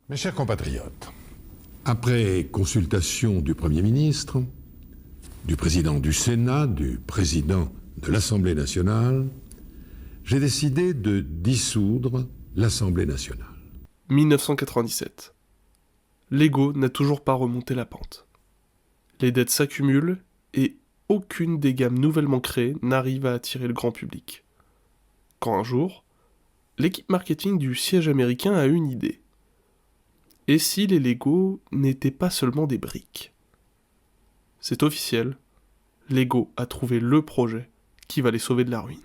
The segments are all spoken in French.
Mes chers compatriotes, après consultation du Premier ministre, du président du Sénat, du président de l'Assemblée nationale, j'ai décidé de dissoudre l'Assemblée nationale. 1997. Lego n'a toujours pas remonté la pente. Les dettes s'accumulent et aucune des gammes nouvellement créées n'arrive à attirer le grand public. Quand un jour, l'équipe marketing du siège américain a une idée. Et si les Lego n'étaient pas seulement des briques ? C'est officiel, Lego a trouvé le projet qui va les sauver de la ruine.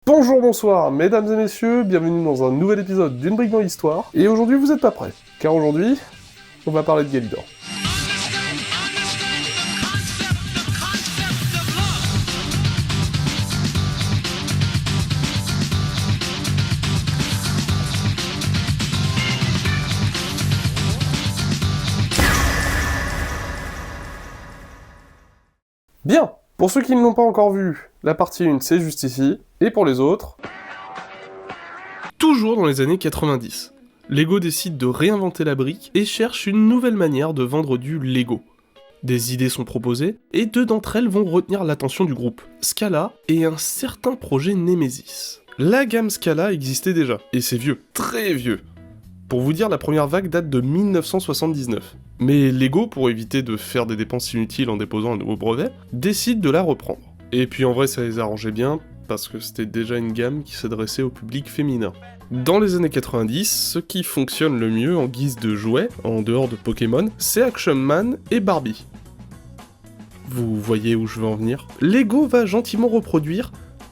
Bonjour, bonsoir, mesdames et messieurs, bienvenue dans un nouvel épisode d'une brique dans l'histoire. Et aujourd'hui, vous êtes pas prêts, car aujourd'hui, on va parler de Galidor. Bien, pour ceux qui ne l'ont pas encore vu, la partie 1 c'est juste ici, et pour les autres... Toujours dans les années 90, Lego décide de réinventer la brique et cherche une nouvelle manière de vendre du Lego. Des idées sont proposées, et deux d'entre elles vont retenir l'attention du groupe, Scala et un certain projet Nemesis. La gamme Scala existait déjà, et c'est vieux, très vieux. Pour vous dire, la première vague date de 1979. Mais Lego, pour éviter de faire des dépenses inutiles en déposant un nouveau brevet, décide de la reprendre. Et puis en vrai ça les arrangeait bien, parce que c'était déjà une gamme qui s'adressait au public féminin. Dans les années 90, ce qui fonctionne le mieux en guise de jouets, en dehors de Pokémon, c'est Action Man et Barbie. Vous voyez où je veux en venir ? Lego va gentiment reproduire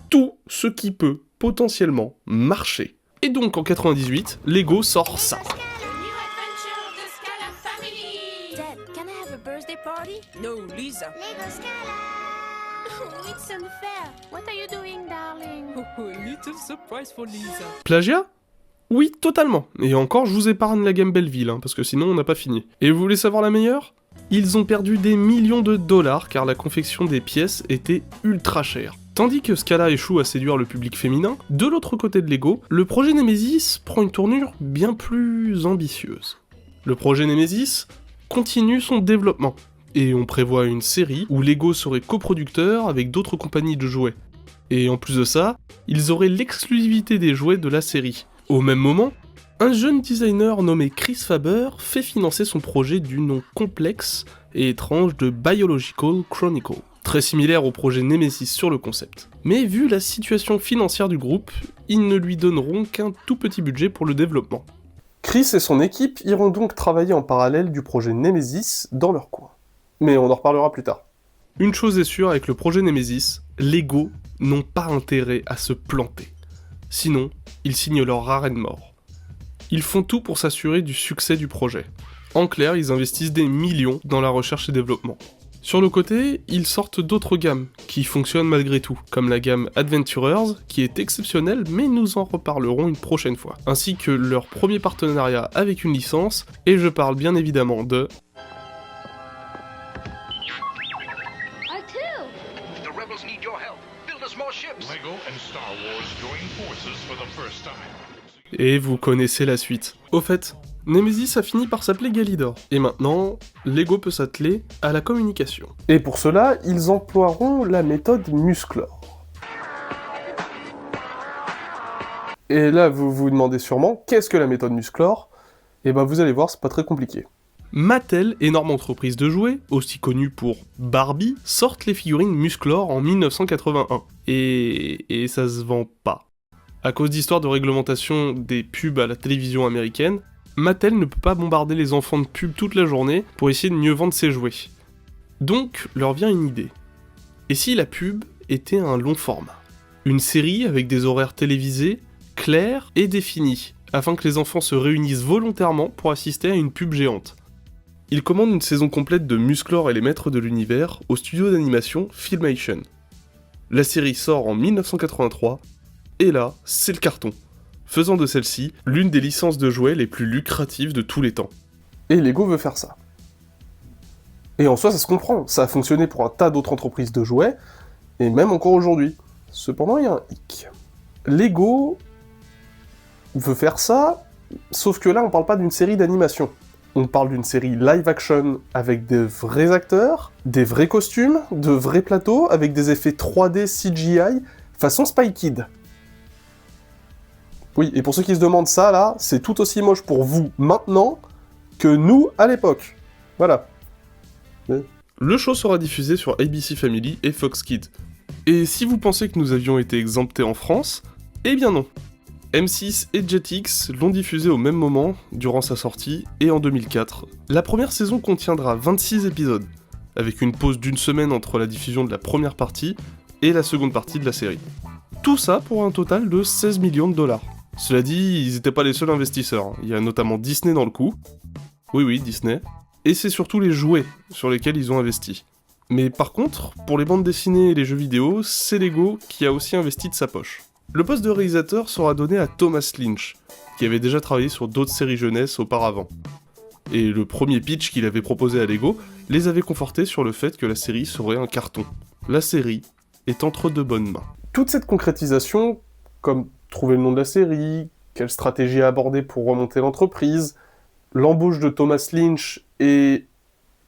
tout ce qui peut potentiellement marcher. Et donc en 98, Lego sort ça. Dad, can I have a birthday party? No, Lisa. Lego Scala! Oh, it's unfair. What are you doing, darling? Oh, a little surprise for Lisa. Plagiat ? Oui, totalement. Et encore, je vous épargne la gamme Belleville, parce que sinon on n'a pas fini. Et vous voulez savoir la meilleure ? Ils ont perdu des millions de dollars car la confection des pièces était ultra chère. Tandis que Scala échoue à séduire le public féminin, de l'autre côté de Lego, le projet Nemesis prend une tournure bien plus ambitieuse. Le projet Nemesis continue son développement, et on prévoit une série où Lego serait coproducteur avec d'autres compagnies de jouets. Et en plus de ça, ils auraient l'exclusivité des jouets de la série. Au même moment, un jeune designer nommé Chris Faber fait financer son projet du nom complexe et étrange de Biological Chronicle, très similaire au projet Nemesis sur le concept. Mais vu la situation financière du groupe, ils ne lui donneront qu'un tout petit budget pour le développement. Chris et son équipe iront donc travailler en parallèle du projet Nemesis dans leur coin. Mais on en reparlera plus tard. Une chose est sûre avec le projet Nemesis, Lego n'ont pas intérêt à se planter. Sinon, ils signent leur arrêt de mort. Ils font tout pour s'assurer du succès du projet. En clair, ils investissent des millions dans la recherche et développement. Sur le côté, ils sortent d'autres gammes, qui fonctionnent malgré tout, comme la gamme Adventurers, qui est exceptionnelle, mais nous en reparlerons une prochaine fois, ainsi que leur premier partenariat avec une licence, et je parle bien évidemment de... The rebels need your help. Build us more ships. Lego and Star Wars join forces for the first time. Et vous connaissez la suite. Au fait, Nemesis a fini par s'appeler Galidor, et maintenant, Lego peut s'atteler à la communication. Et pour cela, ils emploieront la méthode Musclor. Et là, vous vous demandez sûrement, qu'est-ce que la méthode Musclor ? Et ben vous allez voir, c'est pas très compliqué. Mattel, énorme entreprise de jouets, aussi connue pour Barbie, sortent les figurines Musclor en 1981. Et ça se vend pas. À cause d'histoires de réglementation des pubs à la télévision américaine, Mattel ne peut pas bombarder les enfants de pubs toute la journée pour essayer de mieux vendre ses jouets. Donc, leur vient une idée. Et si la pub était un long format ? Une série avec des horaires télévisés, clairs et définis, afin que les enfants se réunissent volontairement pour assister à une pub géante. Ils commandent une saison complète de Musclor et les Maîtres de l'Univers au studio d'animation Filmation. La série sort en 1983, et là, c'est le carton, faisant de celle-ci l'une des licences de jouets les plus lucratives de tous les temps. Et Lego veut faire ça. Et en soi, ça se comprend, ça a fonctionné pour un tas d'autres entreprises de jouets, et même encore aujourd'hui. Cependant, il y a un hic. Lego veut faire ça, Sauf que là, on parle pas d'une série d'animation. On parle d'une série live-action avec des vrais acteurs, des vrais costumes, de vrais plateaux, avec des effets 3D CGI, façon Spy Kid. Oui, et pour ceux qui se demandent ça, là, c'est tout aussi moche pour vous maintenant que nous à l'époque. Voilà. Le show sera diffusé sur ABC Family et Fox Kids. Et si vous pensez que nous avions été exemptés en France, eh bien non. M6 et Jetix l'ont diffusé au même moment, durant sa sortie, et en 2004. La première saison contiendra 26 épisodes, avec une pause d'1 semaine entre la diffusion de la première partie et la seconde partie de la série. Tout ça pour un total de 16 millions de dollars. Cela dit, ils n'étaient pas les seuls investisseurs, il y a notamment Disney dans le coup. Oui, Disney. Et c'est surtout les jouets sur lesquels ils ont investi. Mais par contre, pour les bandes dessinées et les jeux vidéo, c'est Lego qui a aussi investi de sa poche. Le poste de réalisateur sera donné à Thomas Lynch, qui avait déjà travaillé sur d'autres séries jeunesse auparavant. Et le premier pitch qu'il avait proposé à Lego les avait confortés sur le fait que la série serait un carton. La série est entre de bonnes mains. Toute cette concrétisation, comme trouver le nom de la série, quelle stratégie aborder pour remonter l'entreprise, l'embauche de Thomas Lynch et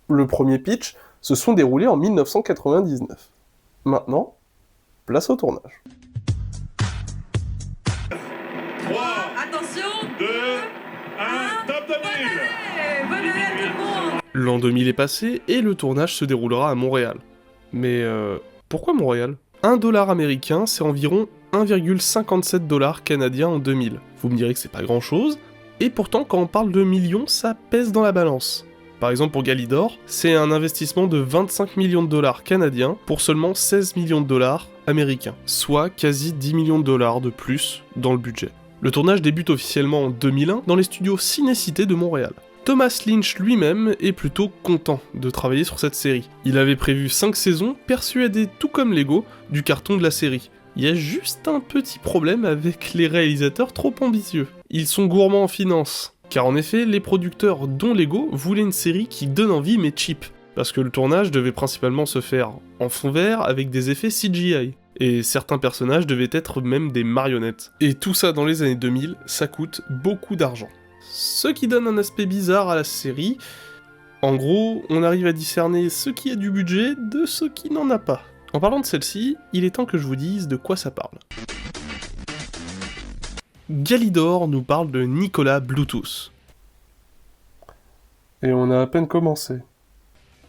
le premier pitch, se sont déroulés en 1999. Maintenant, place au tournage. 3, Attention 2, 1, top 2000. Bonne année à tout le monde. L'an 2000 est passé et le tournage se déroulera à Montréal. Mais pourquoi Montréal ? 1 dollar américain, c'est environ 1,57 dollars canadiens en 2000. Vous me direz que c'est pas grand chose, et pourtant quand on parle de millions, ça pèse dans la balance. Par exemple pour Galidor, c'est un investissement de 25 millions de dollars canadiens pour seulement 16 millions de dollars américains, soit quasi 10 millions de dollars de plus dans le budget. Le tournage débute officiellement en 2001 dans les studios Ciné-Cité de Montréal. Thomas Lynch lui-même est plutôt content de travailler sur cette série. Il avait prévu 5 saisons, persuadé tout comme Lego du carton de la série. Il y a juste un petit problème avec les réalisateurs trop ambitieux. Ils sont gourmands en finances. Car en effet, les producteurs dont Lego voulaient une série qui donne envie mais cheap. Parce que le tournage devait principalement se faire en fond vert avec des effets CGI. Et certains personnages devaient être même des marionnettes. Et tout ça dans les années 2000, ça coûte beaucoup d'argent. Ce qui donne un aspect bizarre à la série. En gros, on arrive à discerner ce qui a du budget de ce qui n'en a pas. En parlant de celle-ci, il est temps que je vous dise de quoi ça parle. Galidor nous parle de Nicolas Bluetooth. Et on a à peine commencé.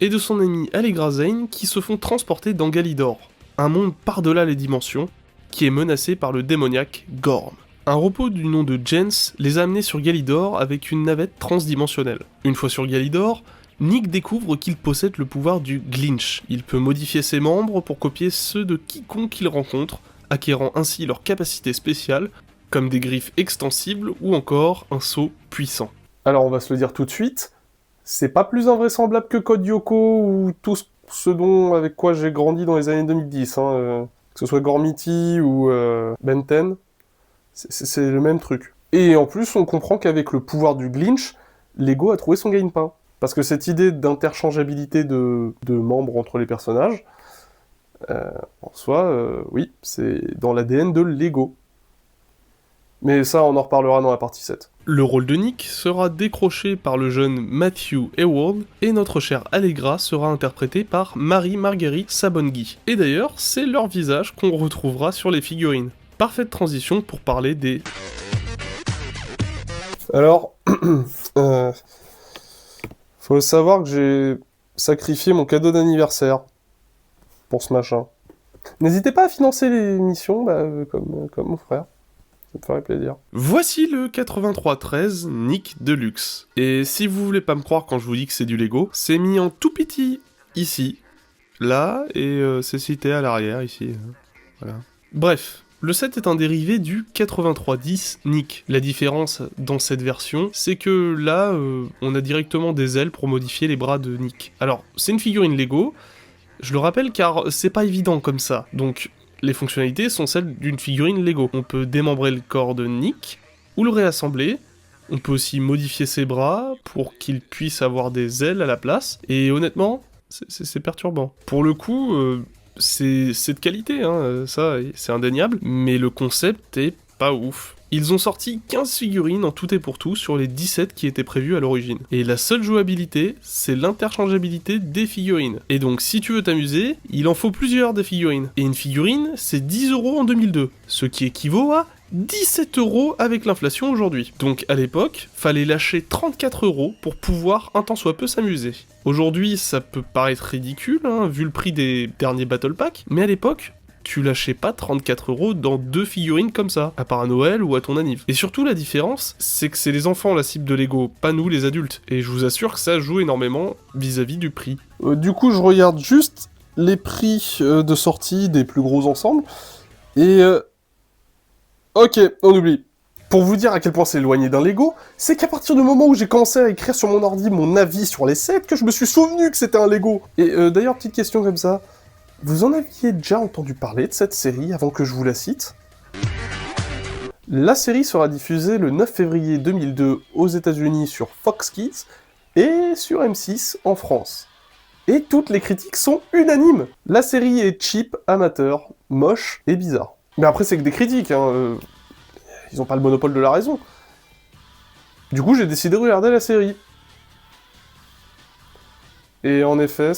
Et de son ami Allegra Zane qui se font transporter dans Galidor, un monde par-delà les dimensions, qui est menacé par le démoniaque Gorm. Un repos du nom de Jens les a amenés sur Galidor avec une navette transdimensionnelle. Une fois sur Galidor, Nick découvre qu'il possède le pouvoir du Glinch. Il peut modifier ses membres pour copier ceux de quiconque qu'il rencontre, acquérant ainsi leurs capacités spéciales, comme des griffes extensibles ou encore un saut puissant. Alors on va se le dire tout de suite, c'est pas plus invraisemblable que Code Lyoko ou tout ce dont avec quoi j'ai grandi dans les années 2010, que ce soit Gormiti ou Ben 10, c'est le même truc. Et en plus on comprend qu'avec le pouvoir du Glinch, Lego a trouvé son gagne-pain. Parce que cette idée d'interchangeabilité de membres entre les personnages, en soi, oui, c'est dans l'ADN de Lego. Mais ça, on en reparlera dans la partie 7. Le rôle de Nick sera décroché par le jeune Matthew Hayward, et notre chère Allegra sera interprétée par Marie-Marguerite Sabongui. Et d'ailleurs, c'est leur visage qu'on retrouvera sur les figurines. Parfaite transition pour parler des... Alors, faut savoir que j'ai sacrifié mon cadeau d'anniversaire pour ce machin. N'hésitez pas à financer l'émission, comme mon frère. Ça me ferait plaisir. Voici le 8313 Nick Deluxe. Et si vous voulez pas me croire quand je vous dis que c'est du Lego, c'est mis en tout petit ici, là, et c'est cité à l'arrière ici. Voilà. Bref. Le set est un dérivé du 8310 Nick. La différence dans cette version, c'est que là, on a directement des ailes pour modifier les bras de Nick. Alors, c'est une figurine Lego, je le rappelle car c'est pas évident comme ça. Donc, les fonctionnalités sont celles d'une figurine Lego. On peut démembrer le corps de Nick, ou le réassembler. On peut aussi modifier ses bras pour qu'il puisse avoir des ailes à la place. Et honnêtement, c'est perturbant. Pour le coup... c'est de qualité, ça, c'est indéniable, mais le concept est pas ouf. Ils ont sorti 15 figurines en tout et pour tout sur les 17 qui étaient prévues à l'origine. Et la seule jouabilité, c'est l'interchangeabilité des figurines. Et donc si tu veux t'amuser, il en faut plusieurs des figurines. Et une figurine, c'est 10 € en 2002, ce qui équivaut à 17 € avec l'inflation aujourd'hui. Donc à l'époque, fallait lâcher 34 € pour pouvoir un tant soit peu s'amuser. Aujourd'hui, ça peut paraître ridicule, vu le prix des derniers Battle Pack, mais à l'époque, tu lâchais pas 34 € dans 2 figurines comme ça, à part à Noël ou à ton anniv. Et surtout la différence, c'est que c'est les enfants la cible de Lego, pas nous les adultes. Et je vous assure que ça joue énormément vis-à-vis du prix. Du coup, je regarde juste les prix de sortie des plus gros ensembles, et... Ok, on oublie. Pour vous dire à quel point c'est éloigné d'un Lego, c'est qu'à partir du moment où j'ai commencé à écrire sur mon ordi mon avis sur les sets, que je me suis souvenu que c'était un Lego. Et d'ailleurs, petite question comme ça, vous en aviez déjà entendu parler de cette série avant que je vous la cite ? La série sera diffusée le 9 février 2002 aux États-Unis sur Fox Kids et sur M6 en France. Et toutes les critiques sont unanimes. La série est cheap, amateur, moche et bizarre. Mais après, c'est que des critiques, ils ont pas le monopole de la raison. Du coup, j'ai décidé de regarder la série. Et en effet,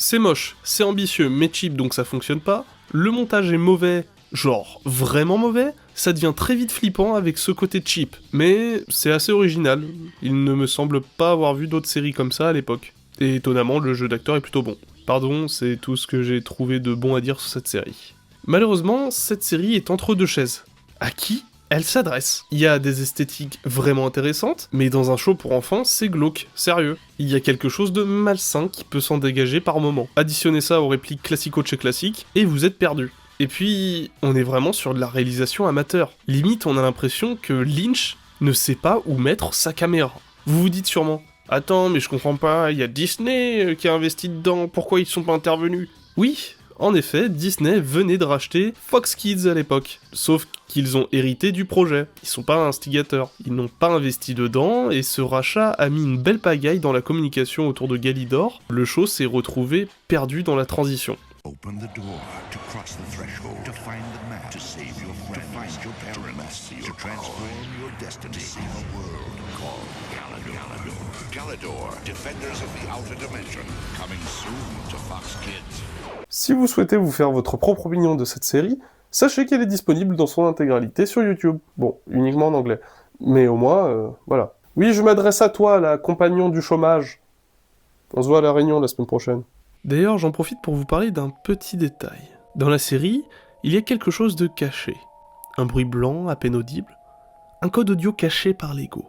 C'est moche, c'est ambitieux, mais cheap, donc ça fonctionne pas. Le montage est mauvais, genre vraiment mauvais. Ça devient très vite flippant avec ce côté cheap. Mais c'est assez original. Il ne me semble pas avoir vu d'autres séries comme ça à l'époque. Et étonnamment, le jeu d'acteur est plutôt bon. Pardon, c'est tout ce que j'ai trouvé de bon à dire sur cette série. Malheureusement, cette série est entre deux chaises. À qui elle s'adresse? Il y a des esthétiques vraiment intéressantes, mais dans un show pour enfants, c'est glauque, sérieux. Il y a quelque chose de malsain qui peut s'en dégager par moment. Additionnez ça aux répliques classico de chez classique, et vous êtes perdu. Et puis, on est vraiment sur de la réalisation amateur. Limite, on a l'impression que Lynch ne sait pas où mettre sa caméra. Vous vous dites sûrement, attends, mais je comprends pas, il y a Disney qui a investi dedans, pourquoi ils sont pas intervenus? Oui, en effet, Disney venait de racheter Fox Kids à l'époque, sauf qu'ils ont hérité du projet, ils sont pas instigateurs, ils n'ont pas investi dedans, et ce rachat a mis une belle pagaille dans la communication autour de Galidor, le show s'est retrouvé perdu dans la transition. Open the door to cross the threshold, to find the map, to save your friends, to find your parents, to transform your destiny, to save a world called Galador. Galador, Defenders of the Outer Dimension, coming soon to Fox Kids. Si vous souhaitez vous faire votre propre opinion de cette série, sachez qu'elle est disponible dans son intégralité sur YouTube. Bon, uniquement en anglais. Mais au moins, voilà. Oui, je m'adresse à toi, la compagnon du chômage. On se voit à la Réunion la semaine prochaine. D'ailleurs, j'en profite pour vous parler d'un petit détail. Dans la série, il y a quelque chose de caché. Un bruit blanc à peine audible. Un code audio caché par Lego.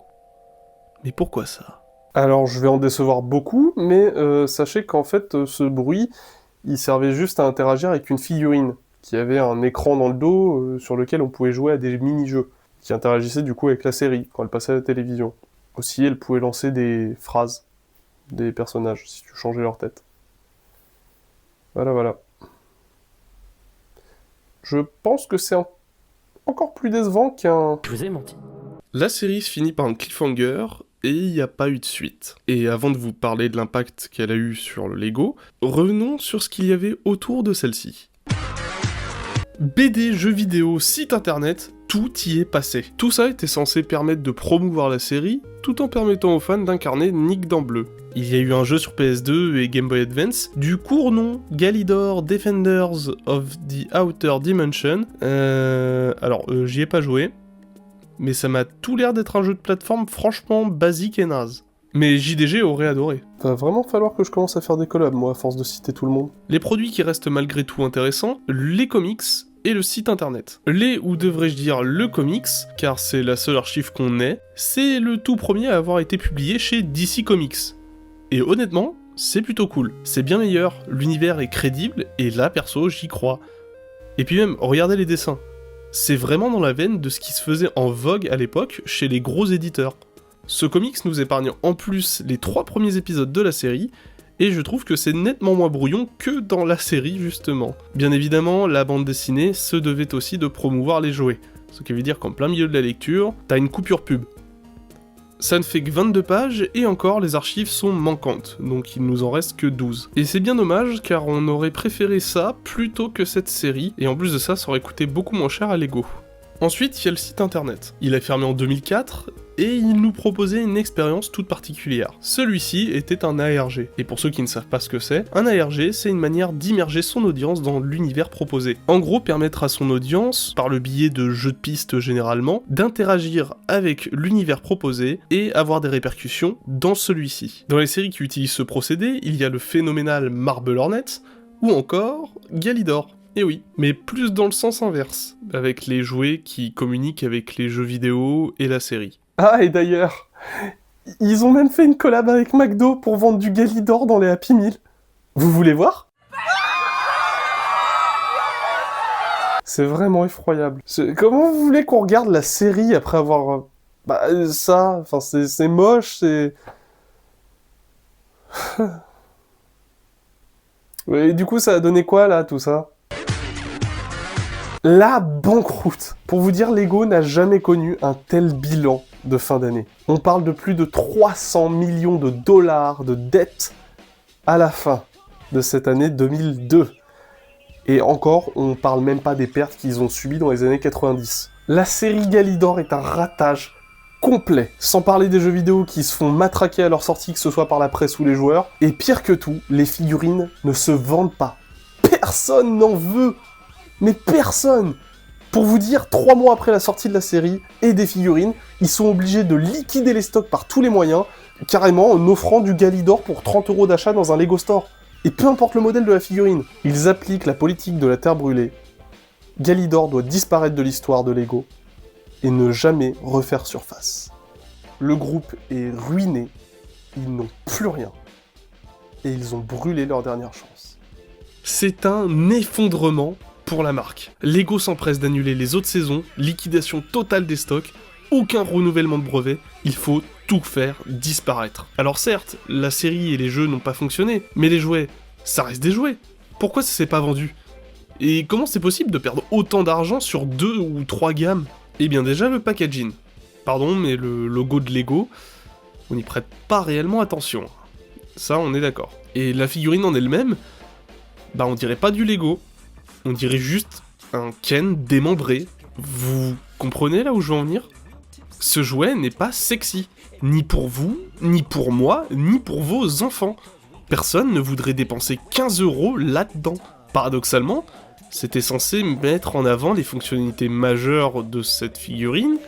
Mais pourquoi ça? Alors, je vais en décevoir beaucoup, mais sachez qu'en fait, ce bruit, il servait juste à interagir avec une figurine, qui avait un écran dans le dos sur lequel on pouvait jouer à des mini-jeux, qui interagissaient du coup avec la série, quand elle passait à la télévision. Aussi, elle pouvait lancer des phrases, des personnages, si tu changeais leur tête. Voilà. Je pense que c'est encore plus décevant qu'un... Je vous ai menti. La série se finit par un cliffhanger, et il n'y a pas eu de suite. Et avant de vous parler de l'impact qu'elle a eu sur le Lego, revenons sur ce qu'il y avait autour de celle-ci. BD, jeux vidéo, site internet, tout y est passé. Tout ça était censé permettre de promouvoir la série, tout en permettant aux fans d'incarner Nick dans bleu. Il y a eu un jeu sur PS2 et Game Boy Advance, du court nom Galidor Defenders of the Outer Dimension. J'y ai pas joué, mais ça m'a tout l'air d'être un jeu de plateforme franchement basique et naze. Mais JDG aurait adoré. Va vraiment falloir que je commence à faire des collabs, moi, à force de citer tout le monde. Les produits qui restent malgré tout intéressants, les comics et le site internet. Ou devrais-je dire le comics, car c'est la seule archive qu'on ait, c'est le tout premier à avoir été publié chez DC Comics. Et honnêtement, c'est plutôt cool. C'est bien meilleur, l'univers est crédible, et là, perso, j'y crois. Et puis même, regardez les dessins. C'est vraiment dans la veine de ce qui se faisait en vogue à l'époque chez les gros éditeurs. Ce comics nous épargne en plus les 3 premiers épisodes de la série, et je trouve que c'est nettement moins brouillon que dans la série justement. Bien évidemment, la bande dessinée se devait aussi de promouvoir les jouets, ce qui veut dire qu'en plein milieu de la lecture, t'as une coupure pub. Ça ne fait que 22 pages, et encore les archives sont manquantes, donc il nous en reste que 12. Et c'est bien dommage, car on aurait préféré ça plutôt que cette série, et en plus de ça, ça aurait coûté beaucoup moins cher à Lego. Ensuite, il y a le site internet. Il a fermé en 2004, et il nous proposait une expérience toute particulière. Celui-ci était un ARG, et pour ceux qui ne savent pas ce que c'est, un ARG c'est une manière d'immerger son audience dans l'univers proposé. En gros, permettre à son audience, par le biais de jeux de pistes généralement, d'interagir avec l'univers proposé et avoir des répercussions dans celui-ci. Dans les séries qui utilisent ce procédé, il y a le phénoménal Marble Hornet, ou encore Galidor. Et oui, mais plus dans le sens inverse, avec les jouets qui communiquent avec les jeux vidéo et la série. Ah, et d'ailleurs, ils ont même fait une collab avec McDo pour vendre du Galidor dans les Happy Meal. Vous voulez voir? C'est vraiment effroyable. Comment vous voulez qu'on regarde la série après avoir... ça, enfin c'est moche, c'est... Et du coup, ça a donné quoi, là, tout ça? La banqueroute. Pour vous dire, Lego n'a jamais connu un tel bilan de fin d'année. On parle de plus de 300 millions de dollars de dettes à la fin de cette année 2002. Et encore, on parle même pas des pertes qu'ils ont subies dans les années 90. La série Galidor est un ratage complet. Sans parler des jeux vidéo qui se font matraquer à leur sortie, que ce soit par la presse ou les joueurs. Et pire que tout, les figurines ne se vendent pas. Personne n'en veut. Mais personne! Pour vous dire, 3 mois après la sortie de la série et des figurines, ils sont obligés de liquider les stocks par tous les moyens, carrément en offrant du Galidor pour 30 € d'achat dans un Lego Store. Et peu importe le modèle de la figurine, ils appliquent la politique de la terre brûlée. Galidor doit disparaître de l'histoire de Lego et ne jamais refaire surface. Le groupe est ruiné, ils n'ont plus rien. Et ils ont brûlé leur dernière chance. C'est un effondrement pour la marque. Lego s'empresse d'annuler les autres saisons, liquidation totale des stocks, aucun renouvellement de brevets, il faut tout faire disparaître. Alors certes, la série et les jeux n'ont pas fonctionné, mais les jouets, ça reste des jouets. Pourquoi ça s'est pas vendu? Et comment c'est possible de perdre autant d'argent sur 2 ou 3 gammes? Eh bien déjà le packaging. Pardon, mais le logo de Lego, on n'y prête pas réellement attention. Ça, on est d'accord. Et la figurine en elle-même, on dirait pas du Lego. On dirait juste un Ken démembré. Vous comprenez là où je veux en venir? Ce jouet n'est pas sexy. Ni pour vous, ni pour moi, ni pour vos enfants. Personne ne voudrait dépenser 15 € là-dedans. Paradoxalement, c'était censé mettre en avant les fonctionnalités majeures de cette figurine,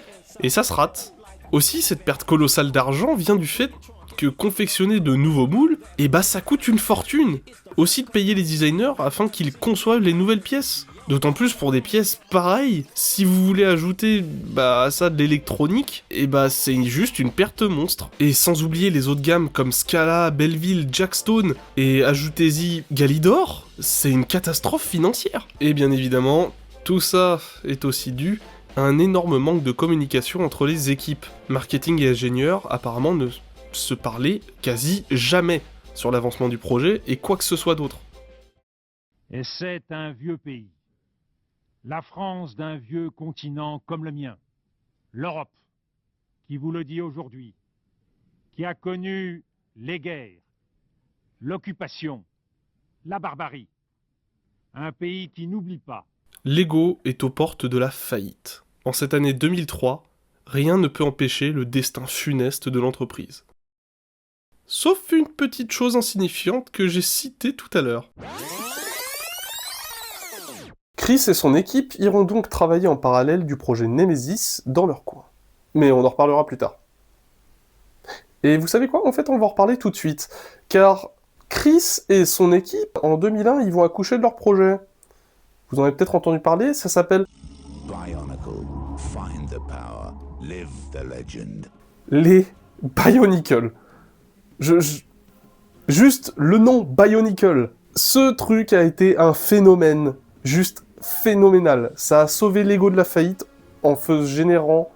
et ça se rate. Aussi, cette perte colossale d'argent vient du fait que confectionner de nouveaux moules, ça coûte une fortune. Aussi de payer les designers afin qu'ils conçoivent les nouvelles pièces. D'autant plus pour des pièces pareilles, si vous voulez ajouter à ça de l'électronique, c'est juste une perte monstre. Et sans oublier les autres gammes comme Scala, Belleville, Jackstone, et ajoutez-y Galidor, c'est une catastrophe financière. Et bien évidemment, tout ça est aussi dû à un énorme manque de communication entre les équipes. Marketing et ingénieurs apparemment ne se parlaient quasi jamais sur l'avancement du projet et quoi que ce soit d'autre. Et c'est un vieux pays. La France d'un vieux continent comme le mien. L'Europe, qui vous le dit aujourd'hui, qui a connu les guerres, l'occupation, la barbarie. Un pays qui n'oublie pas. Lego est aux portes de la faillite. En cette année 2003, rien ne peut empêcher le destin funeste de l'entreprise. Sauf une petite chose insignifiante que j'ai citée tout à l'heure. Chris et son équipe iront donc travailler en parallèle du projet Nemesis dans leur coin. Mais on en reparlera plus tard. Et vous savez quoi? En fait, on va en reparler tout de suite. Car Chris et son équipe, en 2001, ils vont accoucher de leur projet. Vous en avez peut-être entendu parler, ça s'appelle... Bionicle, find the power, live the legend. Les Bionicle. Juste le nom Bionicle. Ce truc a été un phénomène. Juste phénoménal. Ça a sauvé Lego de la faillite en générant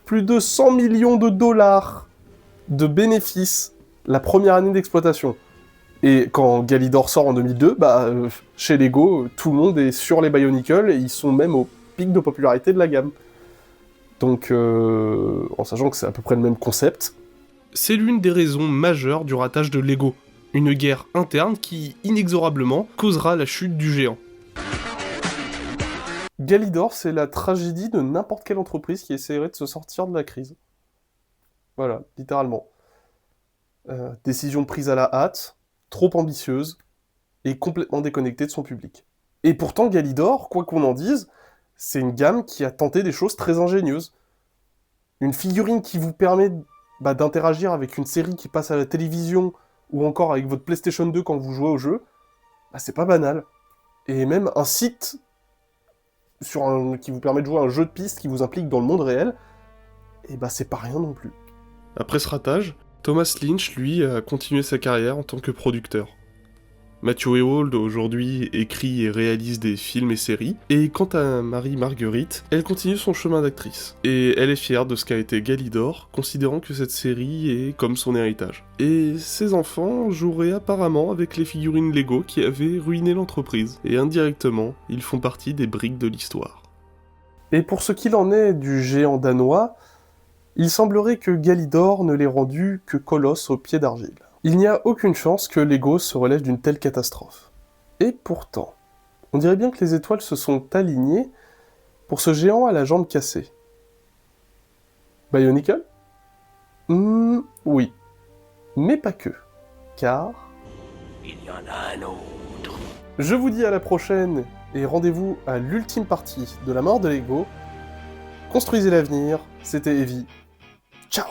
plus de 100 millions de dollars de bénéfices la première année d'exploitation. Et quand Galidor sort en 2002, chez Lego, tout le monde est sur les Bionicle et ils sont même au pic de popularité de la gamme. Donc, en sachant que c'est à peu près le même concept. C'est l'une des raisons majeures du ratage de Lego. Une guerre interne qui, inexorablement, causera la chute du géant. Galidor, c'est la tragédie de n'importe quelle entreprise qui essaierait de se sortir de la crise. Voilà, littéralement. Décision prise à la hâte, trop ambitieuse, et complètement déconnectée de son public. Et pourtant, Galidor, quoi qu'on en dise, c'est une gamme qui a tenté des choses très ingénieuses. Une figurine qui vous permet d'interagir avec une série qui passe à la télévision, ou encore avec votre PlayStation 2 quand vous jouez au jeu, c'est pas banal. Et même un site qui vous permet de jouer à un jeu de piste qui vous implique dans le monde réel, et c'est pas rien non plus. Après ce ratage, Thomas Lynch, lui, a continué sa carrière en tant que producteur. Matthew Ewald, aujourd'hui, écrit et réalise des films et séries, et quant à Marie-Marguerite, elle continue son chemin d'actrice. Et elle est fière de ce qu'a été Galidor, considérant que cette série est comme son héritage. Et ses enfants joueraient apparemment avec les figurines Lego qui avaient ruiné l'entreprise, et indirectement, ils font partie des briques de l'histoire. Et pour ce qu'il en est du géant danois, il semblerait que Galidor ne l'ait rendu que colosse aux pieds d'argile. Il n'y a aucune chance que Lego se relève d'une telle catastrophe. Et pourtant, on dirait bien que les étoiles se sont alignées pour ce géant à la jambe cassée. Bionicle ? Oui. Mais pas que. Car... Il y en a un autre. Je vous dis à la prochaine, et rendez-vous à l'ultime partie de la mort de Lego. Construisez l'avenir, c'était Evie. Ciao!